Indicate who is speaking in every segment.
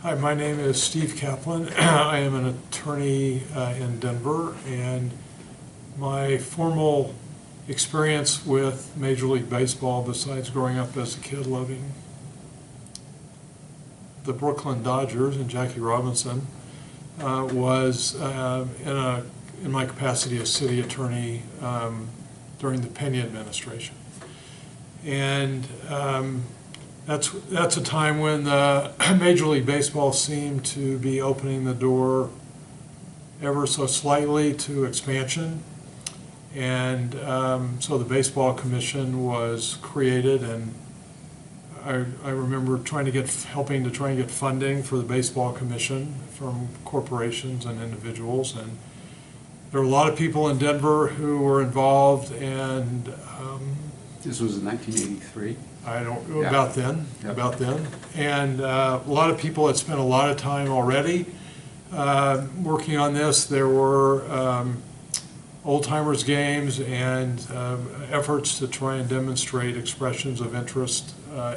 Speaker 1: Hi, my name is Steve Kaplan. I am an attorney in Denver, and my formal experience with Major League Baseball, besides growing up as a kid loving the Brooklyn Dodgers and Jackie Robinson, was in my capacity as city attorney during the Pena administration. And that's a time when Major League Baseball seemed to be opening the door ever so slightly to expansion. And so the Baseball Commission was created, and I remember helping to try and get funding for the Baseball Commission from corporations and individuals. And there were a lot of people in Denver who were involved, and
Speaker 2: this was in 1983.
Speaker 1: I don't know,
Speaker 2: Yeah.
Speaker 1: about then,
Speaker 2: Yep.
Speaker 1: about then. And a lot of people had spent a lot of time already working on this. There were old timers games and efforts to try and demonstrate expressions of interest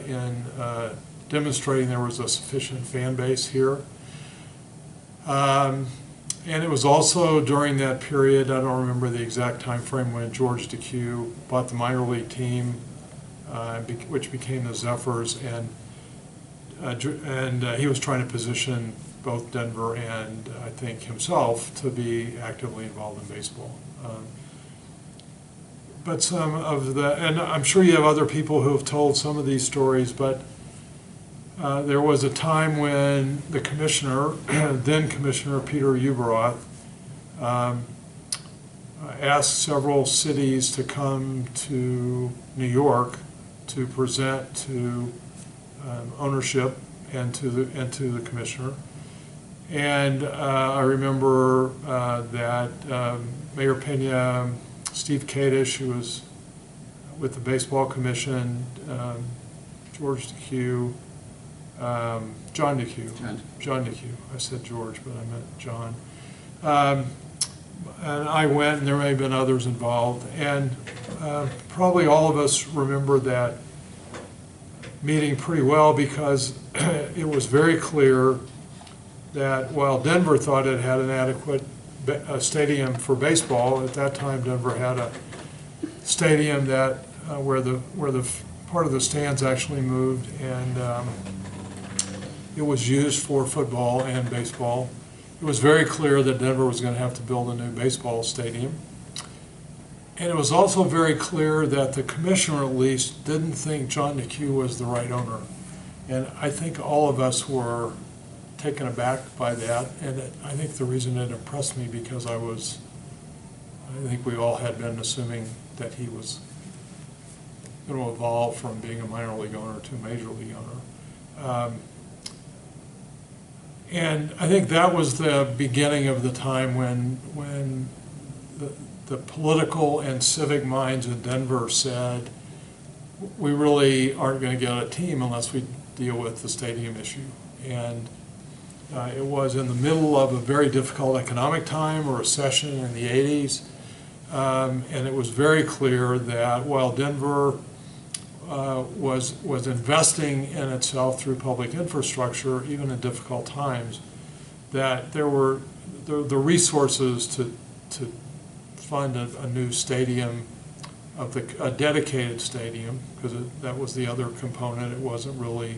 Speaker 1: in demonstrating there was a sufficient fan base here. And it was also during that period, I don't remember the exact time frame, when George DeCue bought the minor league team, which became the Zephyrs, and he was trying to position both Denver and I think himself to be actively involved in baseball. But some of and I'm sure you have other people who have told some of these stories, but there was a time when the commissioner, then Commissioner Peter Uberoth, asked several cities to come to New York to present to ownership and to the commissioner. And I remember that Mayor Pena, Steve Kadish, who was with the Baseball Commission, George DeCue, John DeCue. I said George, but I meant John. And I went, and there may have been others involved. And probably all of us remember that meeting pretty well, because it was very clear that while Denver thought it had an adequate stadium for baseball, at that time Denver had a stadium that where the part of the stands actually moved, and it was used for football and baseball. It was very clear that Denver was going to have to build a new baseball stadium. And it was also very clear that the commissioner, at least, didn't think John DeCue was the right owner. And I think all of us were taken aback by that. And I think the reason it impressed me, because I think we all had been assuming that he was going to evolve from being a minor league owner to a major league owner. And I think that was the beginning of the time when the political and civic minds in Denver said, we really aren't going to get a team unless we deal with the stadium issue. And it was in the middle of a very difficult economic time, a recession in the 80s, and it was very clear that while Denver was investing in itself through public infrastructure, even in difficult times, that there were the resources to fund a new stadium, a dedicated stadium, because that was the other component. It wasn't really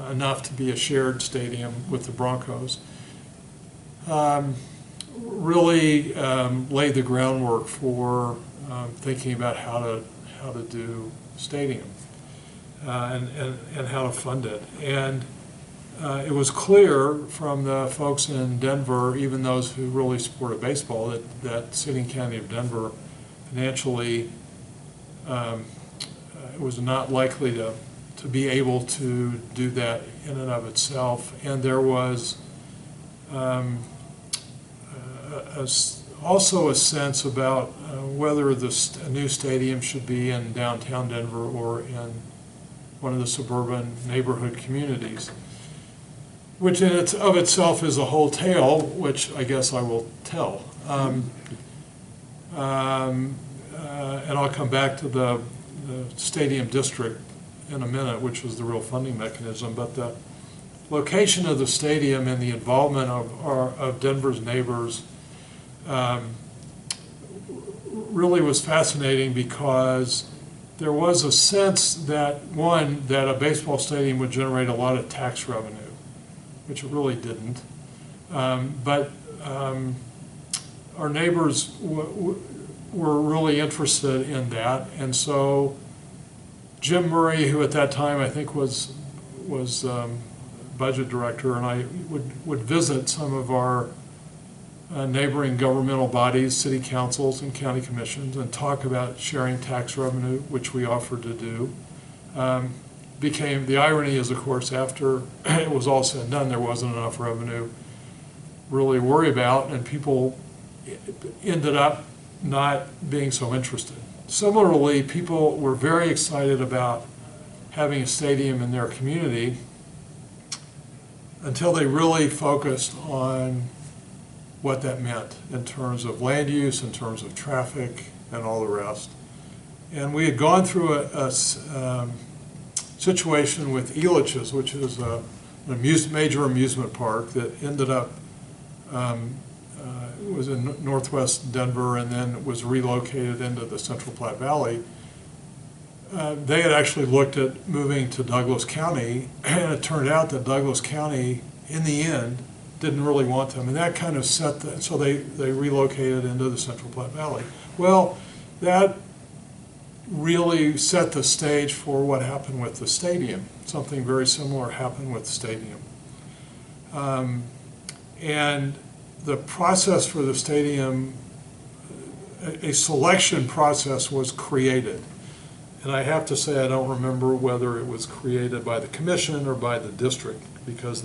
Speaker 1: enough to be a shared stadium with the Broncos. Really laid the groundwork for thinking about how to do stadium and how to fund it. And it was clear from the folks in Denver, even those who really supported baseball, that city and county of Denver financially was not likely to be able to do that in and of itself. And there was also a sense about whether a new stadium should be in downtown Denver or in one of the suburban neighborhood communities, which of itself is a whole tale, which I guess I will tell. And I'll come back to the stadium district in a minute, which was the real funding mechanism. But location of the stadium and the involvement of Denver's neighbors really was fascinating, because there was a sense that, one, that a baseball stadium would generate a lot of tax revenue, which it really didn't. But our neighbors were really interested in that, and so Jim Murray, who at that time I think was budget director, and I would visit some of our neighboring governmental bodies, city councils and county commissions, and talk about sharing tax revenue, which we offered to do. The irony is, of course, after it was all said and done, there wasn't enough revenue really to worry about, and people ended up not being so interested. Similarly, people were very excited about having a stadium in their community until they really focused on what that meant in terms of land use, in terms of traffic, and all the rest. And we had gone through a situation with Elitch's, which is a major amusement park that ended up, it was in northwest Denver and then was relocated into the Central Platte Valley. They had actually looked at moving to Douglas County, and it turned out that Douglas County, in the end, didn't really want them, and that kind of so they relocated into the Central Platte Valley. Well, that really set the stage for what happened with the stadium. Something very similar happened with the stadium. And the process for the stadium, a selection process was created. And I have to say, I don't remember whether it was created by the commission or by the district, because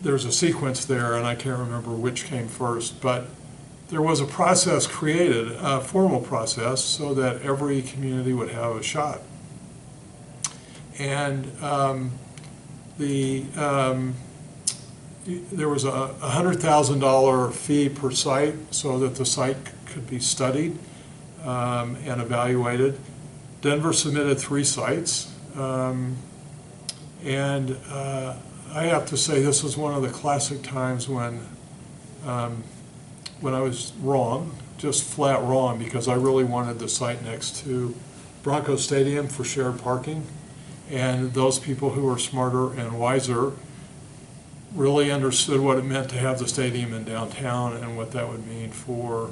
Speaker 1: there's a sequence there, and I can't remember which came first, but there was a process created, a formal process, so that every community would have a shot. And there was a $100,000 fee per site, so that the site could be studied and evaluated. Denver submitted 3 sites, and I have to say this was one of the classic times when I was wrong, just flat wrong, because I really wanted the site next to Bronco Stadium for shared parking, and those people who were smarter and wiser really understood what it meant to have the stadium in downtown and what that would mean for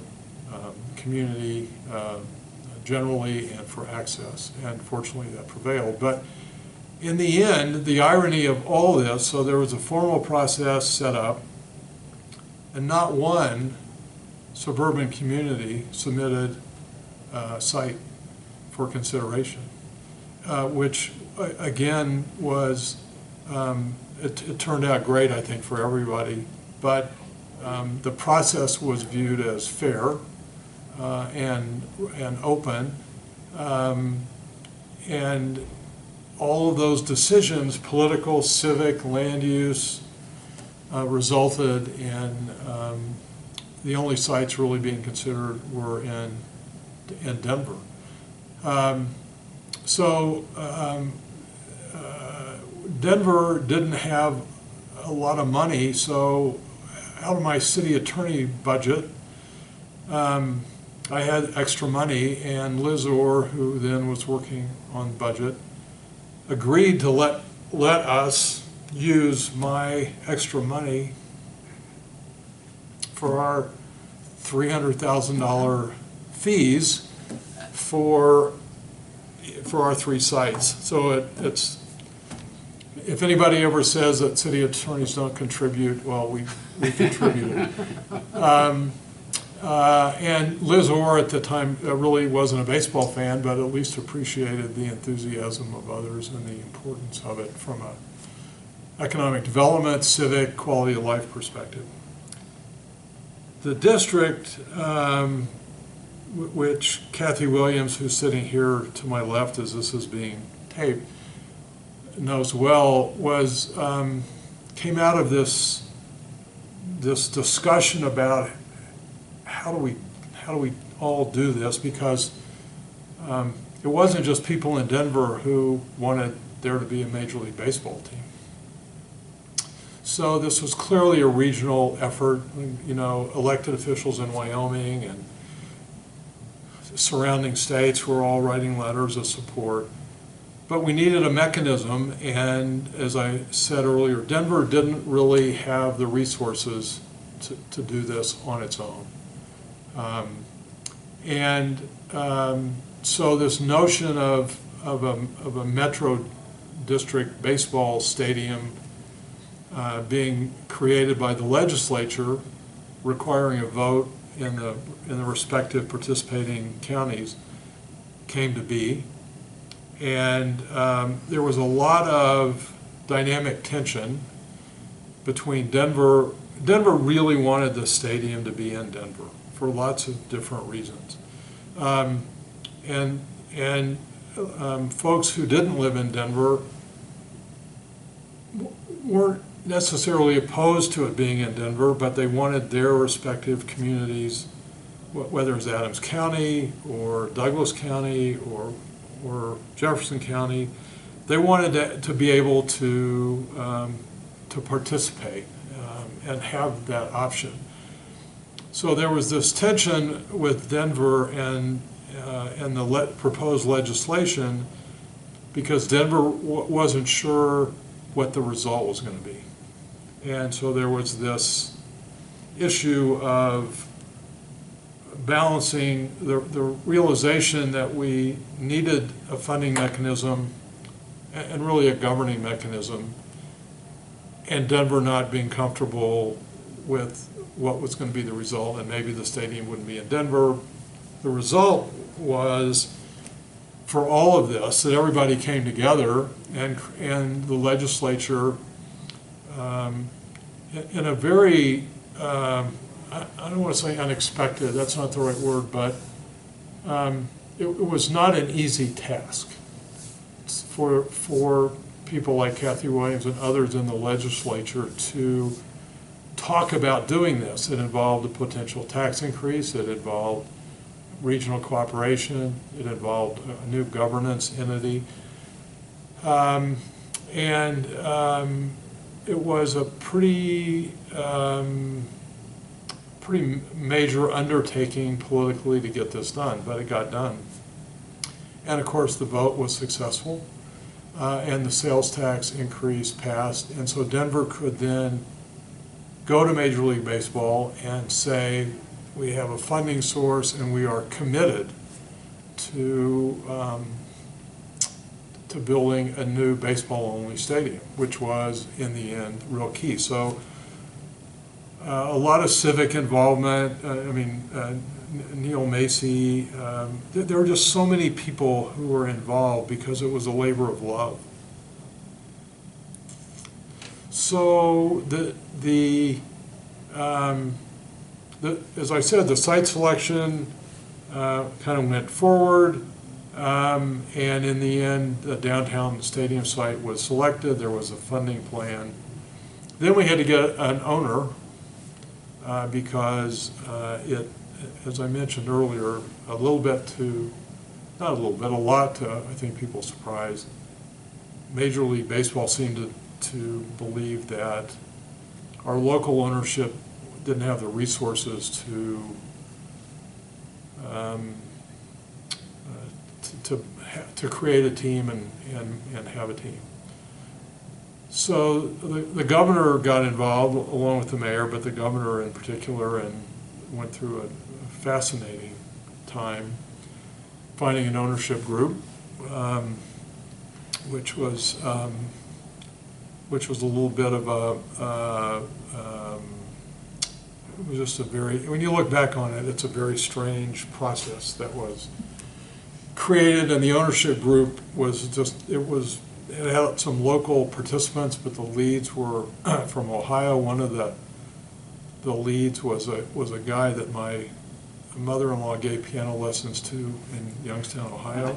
Speaker 1: community generally and for access, and fortunately that prevailed. But in the end, the irony of all this, so there was a formal process set up, and not one suburban community submitted a site for consideration, which again was, it turned out great, I think, for everybody, but the process was viewed as fair and open, and all of those decisions, political, civic, land use, resulted in the only sites really being considered were in Denver. Denver didn't have a lot of money, so out of my city attorney budget, I had extra money, and Liz Orr, who then was working on budget, agreed to let us use my extra money for our $300,000 fees for our 3 sites. So it's, if anybody ever says that city attorneys don't contribute, well, we contributed. And Liz Orr at the time really wasn't a baseball fan, but at least appreciated the enthusiasm of others and the importance of it from an economic development, civic, quality of life perspective. The district, which Kathy Williams, who's sitting here to my left as this is being taped, knows well, was came out of this discussion about how do we all do this, because it wasn't just people in Denver who wanted there to be a Major League Baseball team. So this was clearly a regional effort. You know, elected officials in Wyoming and surrounding states were all writing letters of support. But we needed a mechanism, and as I said earlier, Denver didn't really have the resources to do this on its own. So this notion of a metro district baseball stadium being created by the legislature, requiring a vote in the respective participating counties, came to be. And there was a lot of dynamic tension between Denver. Denver really wanted the stadium to be in Denver for lots of different reasons. Folks who didn't live in Denver weren't necessarily opposed to it being in Denver, but they wanted their respective communities, whether it's Adams County or Douglas County or Jefferson County, they wanted to be able to participate and have that option. So there was this tension with Denver and the proposed legislation, because Denver wasn't sure what the result was going to be. And so there was this issue of balancing the realization that we needed a funding mechanism and really a governing mechanism, and Denver not being comfortable with what was going to be the result, and maybe the stadium wouldn't be in Denver. The result was, for all of this, that everybody came together and the legislature, in a very, I don't want to say unexpected, that's not the right word, but it was not an easy task for people like Kathy Williams and others in the legislature to talk about doing this. It involved a potential tax increase, it involved regional cooperation, it involved a new governance entity, it was a pretty major undertaking politically to get this done, but it got done. And of course the vote was successful, and the sales tax increase passed, and so Denver could then go to Major League Baseball and say, we have a funding source and we are committed to building a new baseball-only stadium, which was, in the end, real key. So a lot of civic involvement. Neil Macy, there were just so many people who were involved because it was a labor of love. So as I said, the site selection kind of went forward, and in the end, the downtown stadium site was selected. There was a funding plan. Then we had to get an owner because it, as I mentioned earlier, a lot to, I think, people's surprise, Major League Baseball seemed to believe that our local ownership didn't have the resources to create a team and have a team. So the governor got involved along with the mayor, but the governor in particular, and went through a fascinating time finding an ownership group, which was a little bit of it was just a very, when you look back on it, it's a very strange process that was created, and the ownership group was just, it had some local participants, but the leads were from Ohio. One of the leads was a guy that my mother-in-law gave piano lessons to in Youngstown, Ohio.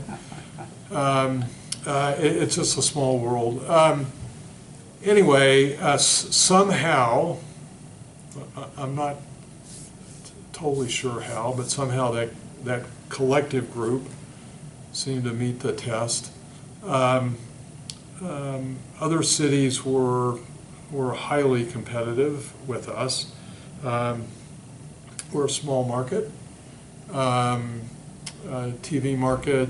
Speaker 1: It's just a small world. Anyway, somehow, I'm not totally sure how, but somehow that collective group seemed to meet the test. other cities were highly competitive with us. We're a small market, TV market,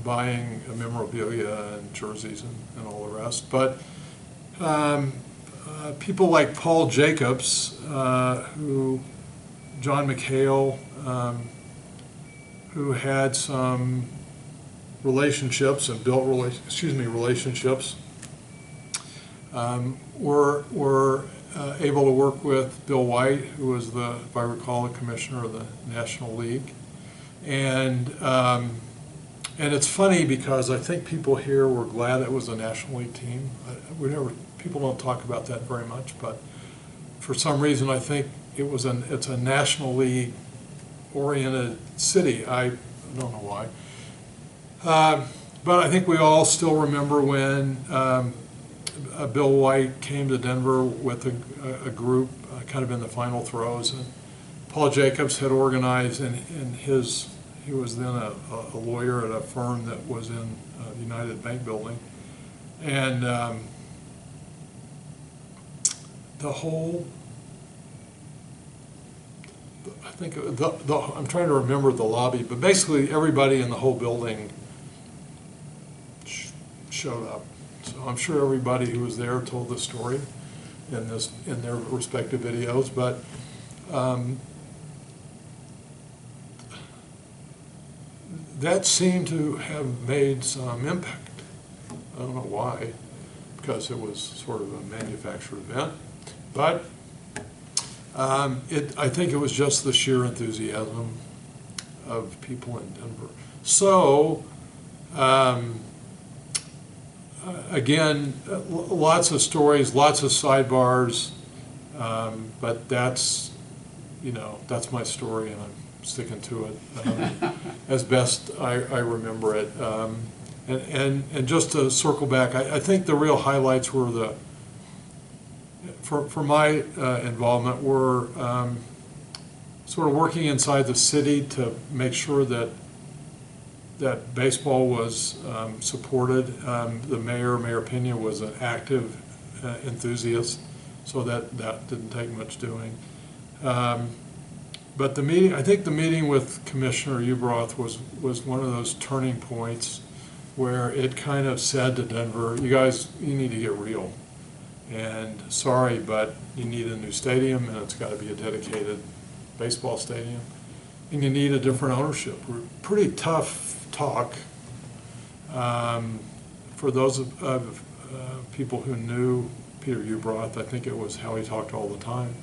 Speaker 1: buying memorabilia and jerseys and all the rest. But people like Paul Jacobs, John McHale, who had some relationships and built relationships, were able to work with Bill White, who was if I recall, the commissioner of the National League. And it's funny because I think people here were glad it was a National League team. People don't talk about that very much, but for some reason I think it's a National League oriented city. I don't know why. But I think we all still remember when Bill White came to Denver with a group kind of in the final throes, and Paul Jacobs had organized, and he was then a lawyer at a firm that was in the United Bank building, and the whole, I think I'm trying to remember the lobby, but basically everybody in the whole building showed up. So I'm sure everybody who was there told the story in their respective videos, but that seemed to have made some impact. I don't know why, because it was sort of a manufactured event, but I think it was just the sheer enthusiasm of people in Denver. So again, lots of stories, lots of sidebars, but that's my story, and I'm sticking to it as best I remember it. And just to circle back, I think the real highlights were for my involvement were sort of working inside the city to make sure that baseball was supported. The Mayor Pena was an active enthusiast, so that didn't take much doing. But I think the meeting with Commissioner Ubroth was one of those turning points where it kind of said to Denver, you guys, you need to get real. And sorry, but you need a new stadium, and it's got to be a dedicated baseball stadium. And you need a different ownership. Pretty tough talk. For those of people who knew Peter Ubroth, I think it was how he talked all the time.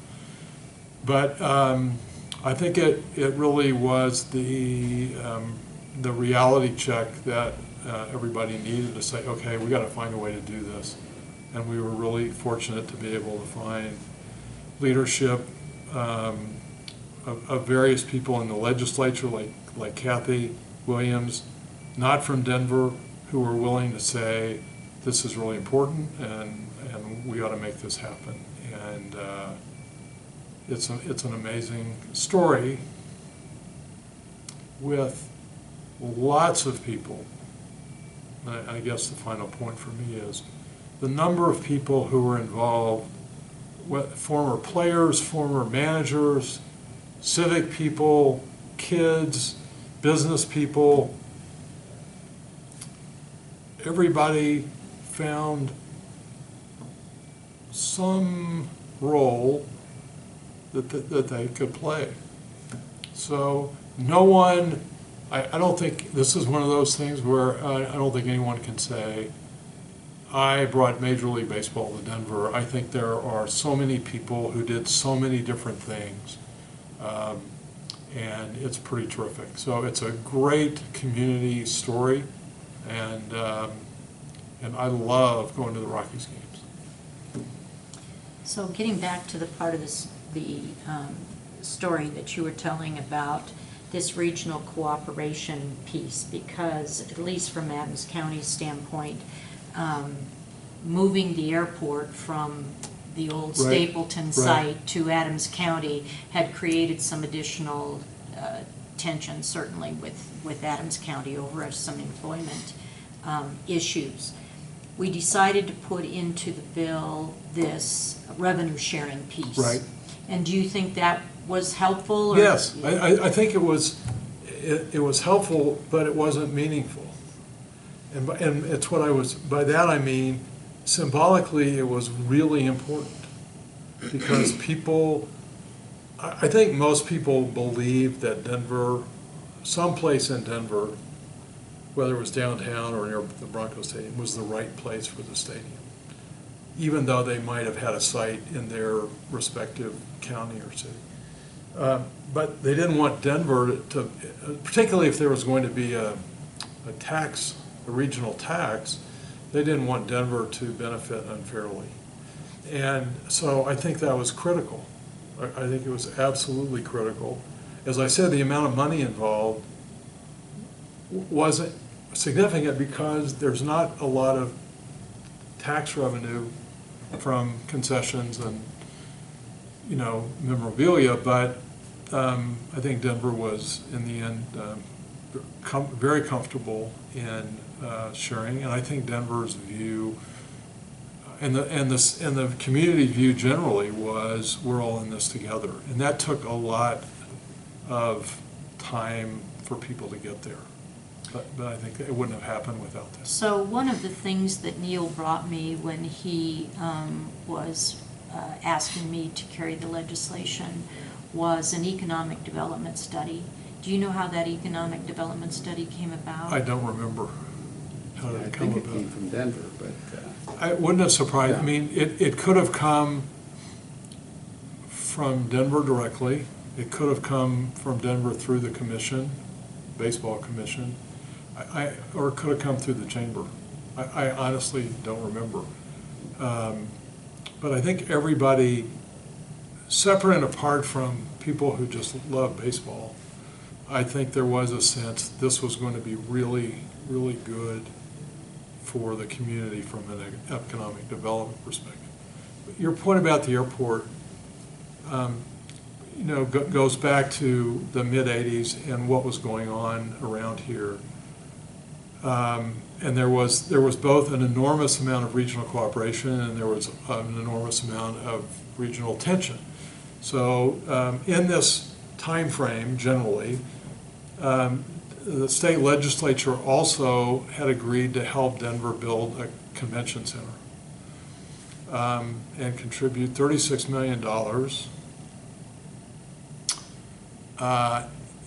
Speaker 1: But I think it really was the reality check that everybody needed to say, okay, we got to find a way to do this. And we were really fortunate to be able to find leadership of various people in the legislature, like Kathy Williams, not from Denver, who were willing to say, this is really important, and we ought to make this happen. And it's an amazing story with lots of people. I guess the final point for me is the number of people who were involved, former players, former managers, civic people, kids, business people. Everybody found some role that they could play. So no one, I don't think, this is one of those things where I don't think anyone can say, I brought Major League Baseball to Denver. I think there are so many people who did so many different things, and it's pretty terrific. So it's a great community story, and I love going to the Rockies games.
Speaker 3: So getting back to the part of the story that you were telling about this regional cooperation piece, because at least from Adams County's standpoint, moving the airport from the old Stapleton site to Adams County had created some additional tension, certainly with Adams County over some employment. issues. We decided to put into the bill this revenue sharing piece.
Speaker 1: Right.
Speaker 3: And do you think that was helpful? Or?
Speaker 1: Yes, I think it was helpful, but it wasn't meaningful. And it's what by that I mean, symbolically, it was really important. Because I think most people believe that Denver, someplace in Denver, whether it was downtown or near the Broncos Stadium, was the right place for the stadium, even though they might have had a site in their respective county or city. But they didn't want Denver to, particularly if there was going to be a regional tax, they didn't want Denver to benefit unfairly. And so I think that was critical. I think it was absolutely critical. As I said, the amount of money involved wasn't significant because there's not a lot of tax revenue from concessions and, memorabilia, but I think Denver was, in the end, very comfortable in sharing, and I think Denver's view and the community view generally was we're all in this together, and that took a lot of time for people to get there. But I think it wouldn't have happened without this.
Speaker 3: So one of the things that Neil brought me when he was asking me to carry the legislation was an economic development study. Do you know how that economic development study came about?
Speaker 1: I don't remember how did it come
Speaker 2: I think
Speaker 1: about.
Speaker 2: it came from Denver, but...
Speaker 1: I wouldn't have surprised.
Speaker 2: Yeah.
Speaker 1: I mean, it could have come from Denver directly. It could have come from Denver through the commission, baseball commission, or it could have come through the chamber. I honestly don't remember. But I think everybody, separate and apart from people who just love baseball, I think there was a sense this was going to be really, really good for the community from an economic development perspective. Your point about the airport, goes back to the mid-'80s and what was going on around here. And there was both an enormous amount of regional cooperation and there was an enormous amount of regional tension. So in this time frame, generally, the state legislature also had agreed to help Denver build a convention center and contribute $36 million.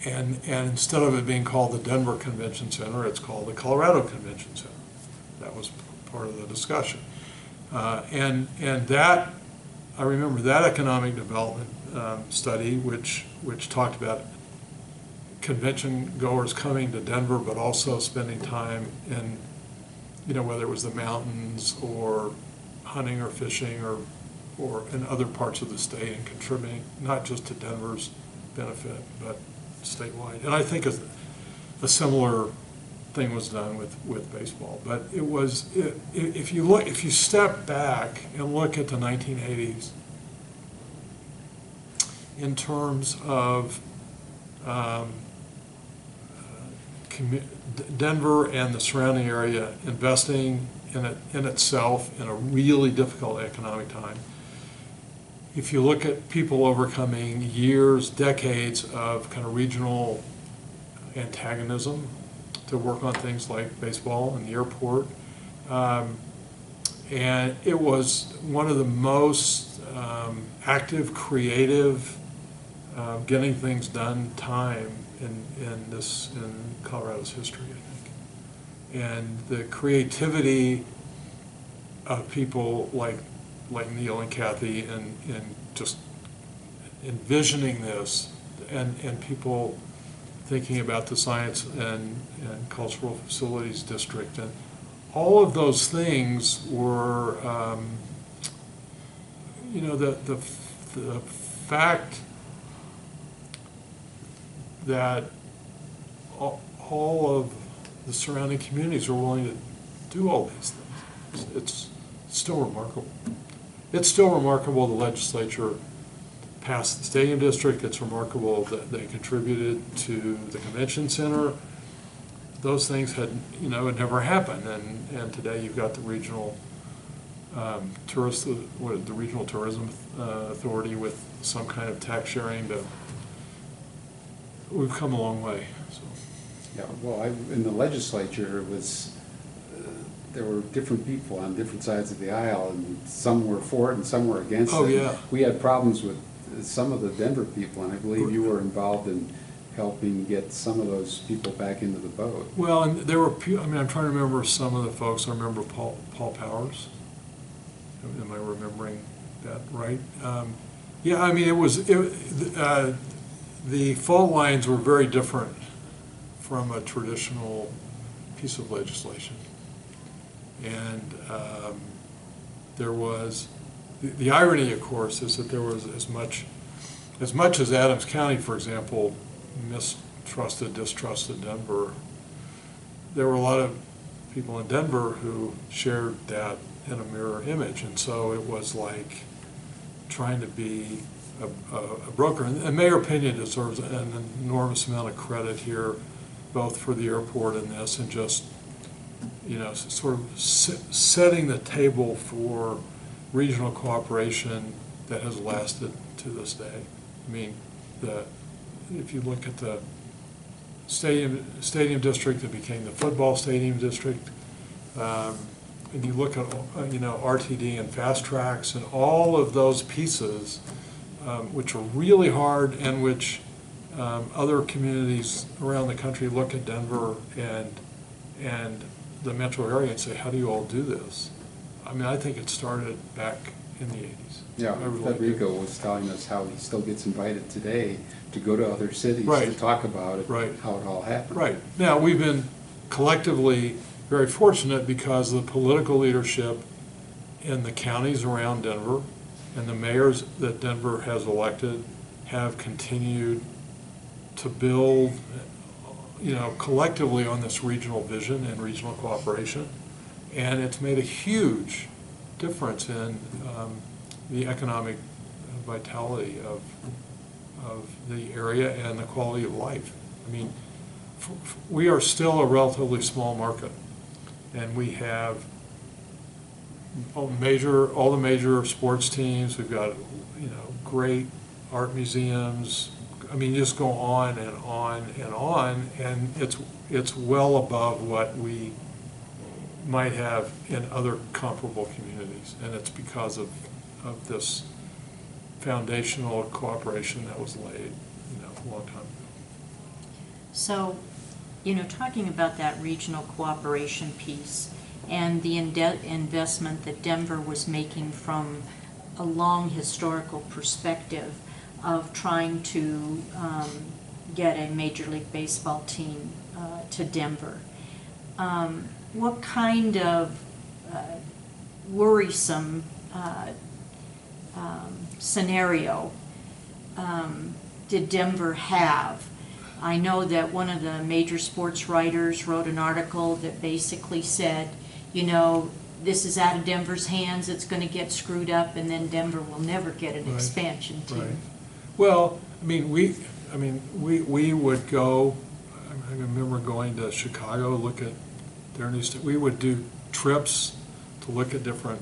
Speaker 1: And instead of it being called the Denver Convention Center, it's called the Colorado Convention Center. That was part of the discussion. And that, I remember that economic development study, which talked about convention goers coming to Denver, but also spending time in, whether it was the mountains or hunting or fishing or in other parts of the state and contributing not just to Denver's benefit, but statewide. And I think a similar thing was done with baseball. But it was, if you step back and look at the 1980s in terms of Denver and the surrounding area investing in itself in a really difficult economic time. If you look at people overcoming years, decades of kind of regional antagonism to work on things like baseball and the airport, and it was one of the most active, creative, getting things done time in Colorado's history, I think. And the creativity of people like Neil and Kathy and just envisioning this and people thinking about the Science and Cultural Facilities District, and all of those things were, the fact that all of the surrounding communities are willing to do all these things. It's still remarkable. It's still remarkable the legislature passed the stadium district. It's remarkable that they contributed to the convention center. those things had never happened, and today you've got the regional the regional tourism authority with some kind of tax sharing. We've come a long way. So.
Speaker 2: Yeah, well, in the legislature, it was, there were different people on different sides of the aisle, and some were for it and some were against it.
Speaker 1: Oh, yeah.
Speaker 2: We had problems with some of the Denver people, and I believe you were involved in helping get some of those people back into the boat.
Speaker 1: Well, and there were, I'm trying to remember some of the folks. I remember Paul Powers. Am I remembering that right? Yeah, I mean, the fault lines were very different from a traditional piece of legislation. And there was, the irony, of course, is that there was as much as Adams County, for example, distrusted Denver, there were a lot of people in Denver who shared that in a mirror image. And so it was like trying to be a broker. And Mayor Pena deserves an enormous amount of credit here, both for the airport and this, and just, sort of setting the table for regional cooperation that has lasted to this day. I mean, if you look at the stadium district that became the football stadium district, and you look at RTD and fast tracks and all of those pieces, which are really hard, and which other communities around the country look at Denver and the metro area and say, how do you all do this? I mean, I think it started back in the 80s.
Speaker 2: Yeah, Federico was telling us how he still gets invited today to go to other cities to talk about it, how it all happened. Right.
Speaker 1: Now, we've been collectively very fortunate because the political leadership in the counties around Denver and the mayors that Denver has elected have continued to build, collectively on this regional vision and regional cooperation. And it's made a huge difference in the economic vitality of the area and the quality of life. I mean, we are still a relatively small market, and we have all the major sports teams. We've got great art museums. I mean, you just go on and on and on, and it's well above what we might have in other comparable communities, and it's because of this foundational cooperation that was laid a long time ago.
Speaker 3: So, talking about that regional cooperation piece and the investment that Denver was making from a long historical perspective of trying to get a Major League Baseball team to Denver, what kind of worrisome scenario did Denver have? I know that one of the major sports writers wrote an article that basically said, this is out of Denver's hands, it's going to get screwed up, and then Denver will never get an expansion team.
Speaker 1: Right. Well, we would go. I remember going to Chicago, look at their new. We would do trips to look at different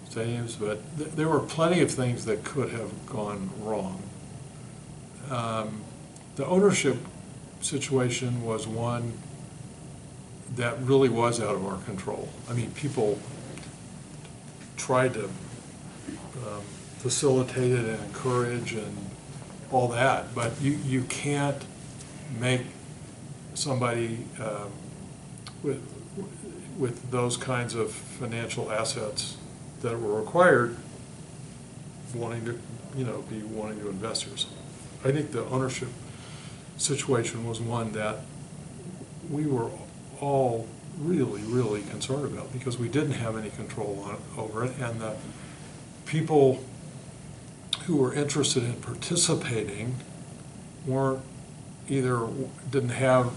Speaker 1: stadiums, but there were plenty of things that could have gone wrong. The ownership situation was one that really was out of our control. I mean, people tried to facilitate it and encourage and all that, but you can't make somebody with those kinds of financial assets that were required wanting to invest here. So I think the ownership situation was one that we were all really, really concerned about because we didn't have any control over it, and the people who were interested in participating didn't have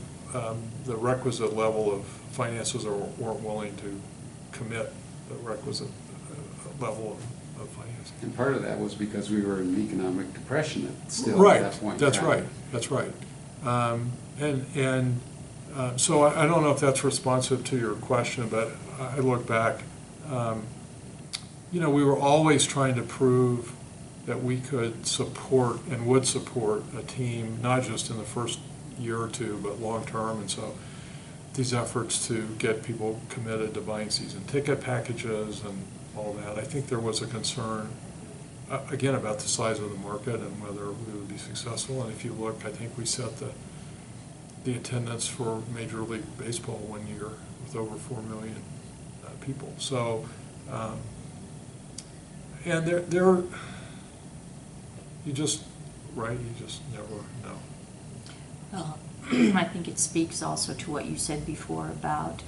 Speaker 1: the requisite level of finances or weren't willing to commit the requisite level of finances.
Speaker 2: And part of that was because we were in economic depression at that point.
Speaker 1: That's right. So I don't know if that's responsive to your question, but I look back, we were always trying to prove that we could support and would support a team, not just in the first year or two, but long-term. And so these efforts to get people committed to buying season ticket packages and all that, I think there was a concern, again, about the size of the market and whether we would be successful. And if you look, I think we set the attendance for Major League Baseball one year with over 4 million people. So, and there, you just never know.
Speaker 3: Well, I think it speaks also to what you said before about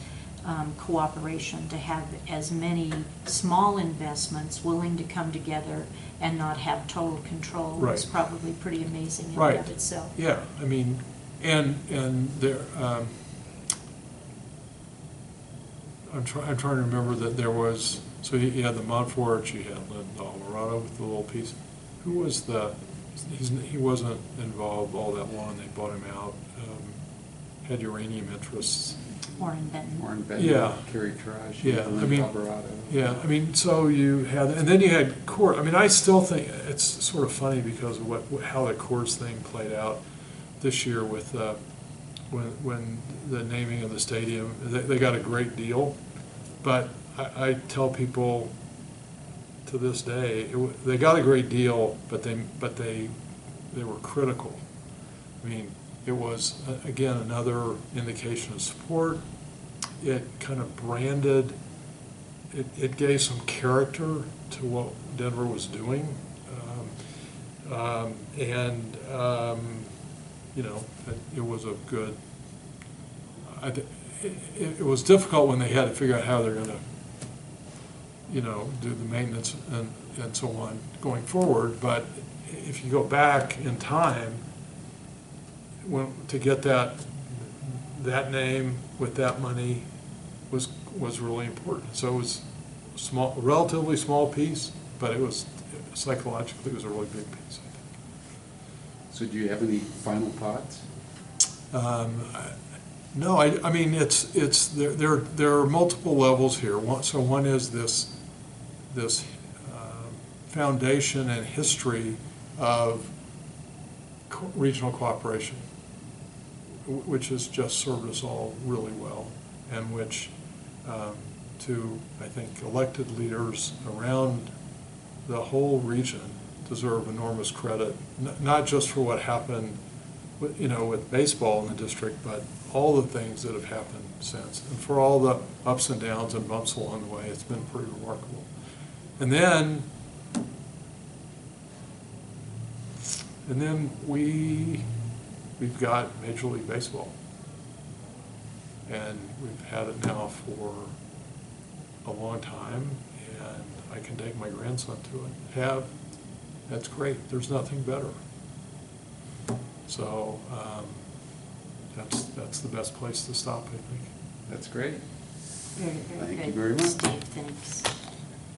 Speaker 3: cooperation, to have as many small investments willing to come together and not have total control is
Speaker 1: Right.
Speaker 3: probably pretty amazing in
Speaker 1: Right.
Speaker 3: and of itself.
Speaker 1: Yeah, I mean, and there, I'm trying to remember that there was, so you had the Montforts, you had the Colorado with the little piece. Who was he wasn't involved all that long, they bought him out, had uranium interests.
Speaker 3: Warren Benton.
Speaker 2: Warren Benton,
Speaker 1: Yeah.
Speaker 2: Kerry Trash,
Speaker 1: Yeah, I mean,
Speaker 2: Colorado.
Speaker 1: Yeah, I mean, so you had, and then you had court. I mean, I still think it's sort of funny because of how the courts thing played out this year with when the naming of the stadium. They got a great deal, but I tell people to this day they got a great deal, but they were critical. I mean, it was again another indication of support. It kind of branded. It gave some character to what Denver was doing, it was a good. It was difficult when they had to figure out how they're going to, do the maintenance and so on going forward. But if you go back in time, to get that name with that money was really important. So it was a relatively small piece, but it was psychologically it was a really big piece, I think.
Speaker 2: So do you have any final thoughts?
Speaker 1: No, I mean there are multiple levels here. One is this foundation and history of regional cooperation, which has just served us all really well, and which to, I think, elected leaders around the whole region deserve enormous credit, not just for what happened with baseball in the district, but all the things that have happened since, and for all the ups and downs and bumps along the way. It's been pretty remarkable. And then we've got Major League Baseball, and we've had it now for a long time, and I can take my grandson to it. That's great. There's nothing better. So that's the best place to stop, I think.
Speaker 2: That's great.
Speaker 3: Very, very
Speaker 2: Thank
Speaker 3: good.
Speaker 2: you very much.
Speaker 3: Steve, thanks.